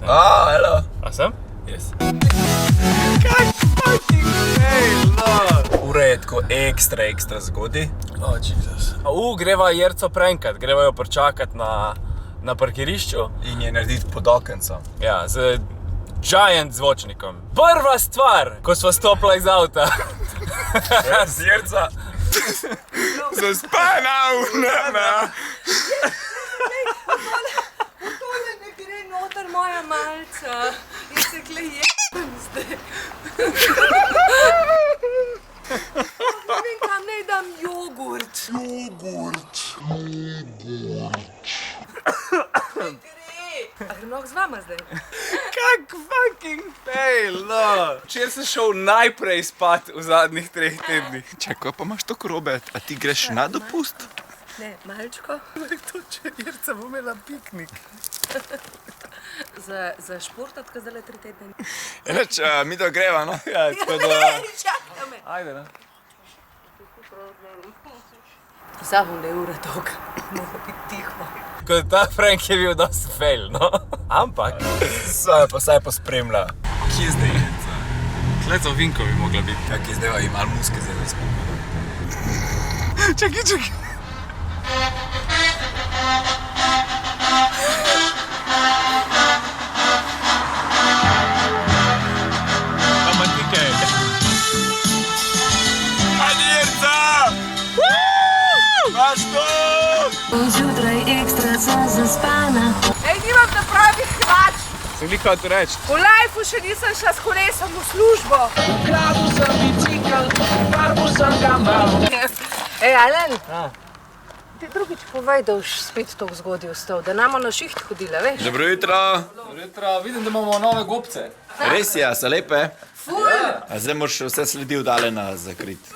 Hello. A sem? Yes. Kak fucking fail, no! Ura je tako ekstra zgodi. Oh, Jesus. Greva Jerco prenkat, greva jo pričakat na parkirišču. In je narediti pod okencem. Ja, z giant zvočnikom. Prva stvar, ko sva stopila iz avta. Jaz, Jerca. Zaspana unama. Tole ne gre noter moja malca. Jaz se gle jebem zdaj. Ne vem, kam naj dam jogurt. Ne gre. A grem lahko z vama zdaj? Kak fucking fail, no! Včeraj sem šel najprej spat v zadnjih 3 tednih. Čakaj, ko pa imaš tako robe, a ti greš na dopust? Ne, malčko. To če Jerca bo imela piknik. Za športat, ko zdaj 3 tedne. Reč, mi to greva, no? Ja, tako da... Čakaj me. Ajde, ne? Samo ne ura dolga. Mora biti tiho. Tako da ta Frank je bil dosti fail, no? Ampak... Saj pospremlja. Kje zdaj Jerca? Tle za Vinko bi mogla biti. Čakaj, zdaj ima malo muske za razpomniti. Čakaj. Mama tikaj. Ajde, Jerca! Imaš to! Zjutraj ekstra sem zaspana. Ej, nimam na pravih hlač. Sem li hotel reči? V lajfu še nisem šla s kolesom v službo. Ukradel sem bicikl, farbo sem ga mal. Ej, Alen. Ti drugič povej, da boš spet tako zgodaj vstal, da namo na šiht hodila, veš? Dobro jutro. Jutra, vidim, da imamo nove gobce. Res je, so lepe. Ful! A zdaj moraš vse sledi oddalena zakriti.